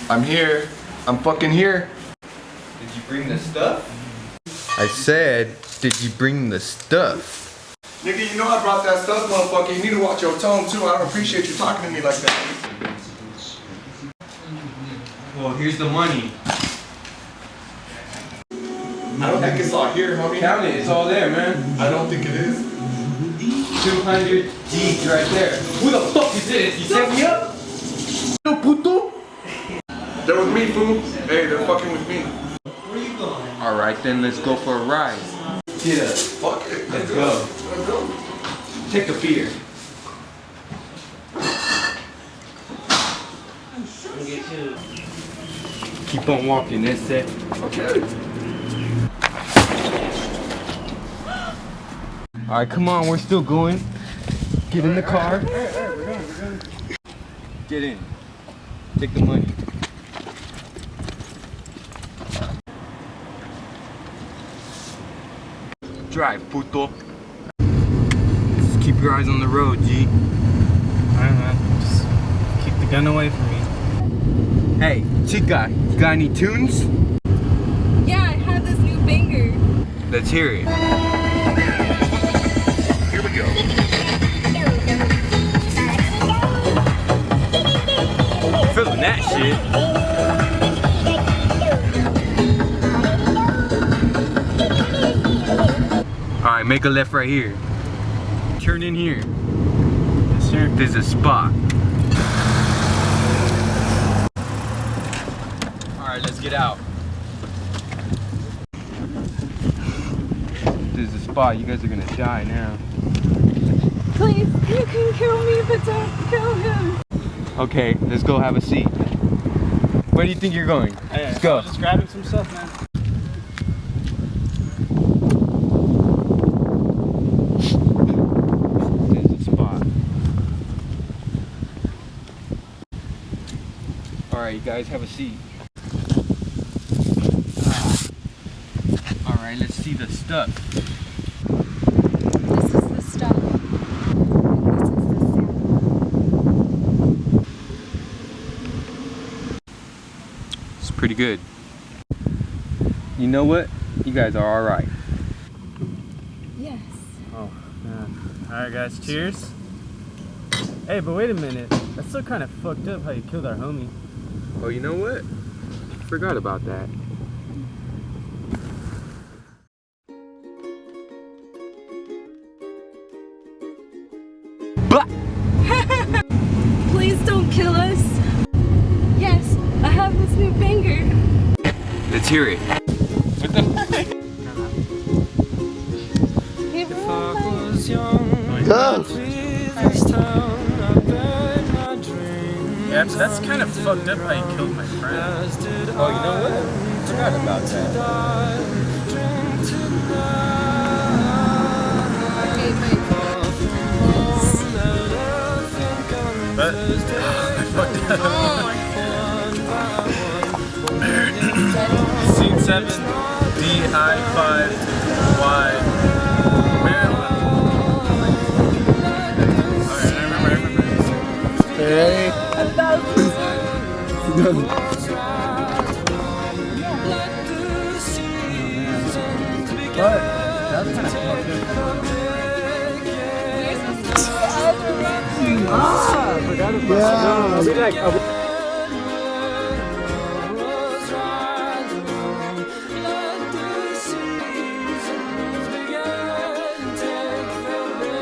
I'm here. I'm fucking here. Did you bring the stuff? I said, did you bring the stuff? Nigga, you know I brought that stuff, motherfucker. You need to watch your tone, too. I don't appreciate you talking to me like that. Well, here's the money. I don't think it's all here, homie. Count it, it's all there, man. I don't think it is. 200 G's right there. Who the fuck is this? You set me up? No, puto. They're with me, fool. Hey, they're fucking with me. Where are you going? Alright then, let's go for a ride. Get up. Fuck it. Let's go. Let's go. Take a beer. Keep on walking, that's it. Okay. Alright, come on, we're still going. Get in the car. We're going. Get in. Take the money. Drive, puto. Just keep your eyes on the road, G. Alright, man. Just keep the gun away from me. Hey, chica, you got any tunes? Yeah, I have this new banger. Let's hear it. Here we go. Feeling that shit. Alright, make a left right here. Turn in here. Yes, sir. There's a spot. Alright, let's get out. There's a spot. You guys are gonna die now. Please, you can kill me, but don't kill him. Okay, let's go have a seat. Where do you think you're going? Hey, Let's go. I was just grabbing some stuff, man. There's a spot. Alright, you guys have a seat. Alright, let's see the stuff. This is the stuff. This is the sound. It's pretty good. You know what? You guys are alright. Yes. Oh, man. Alright, guys, cheers. Hey, but wait a minute. That's still kind of fucked up how you killed our homie. Oh, you know what? Forgot about that. Please don't kill us. Yes, I have this new banger. Let's hear it. What the fuck? Yeah, that's kind of fucked up how you killed my friend. Oh, you know what? Forgot about that. But I fucked up. Scene 7, DI5, Y. Maryland. Okay, I remember. Hey. 1,000 But that's kind of fucked up. We're supposed to be I forgot about that. Yeah. I'll be like,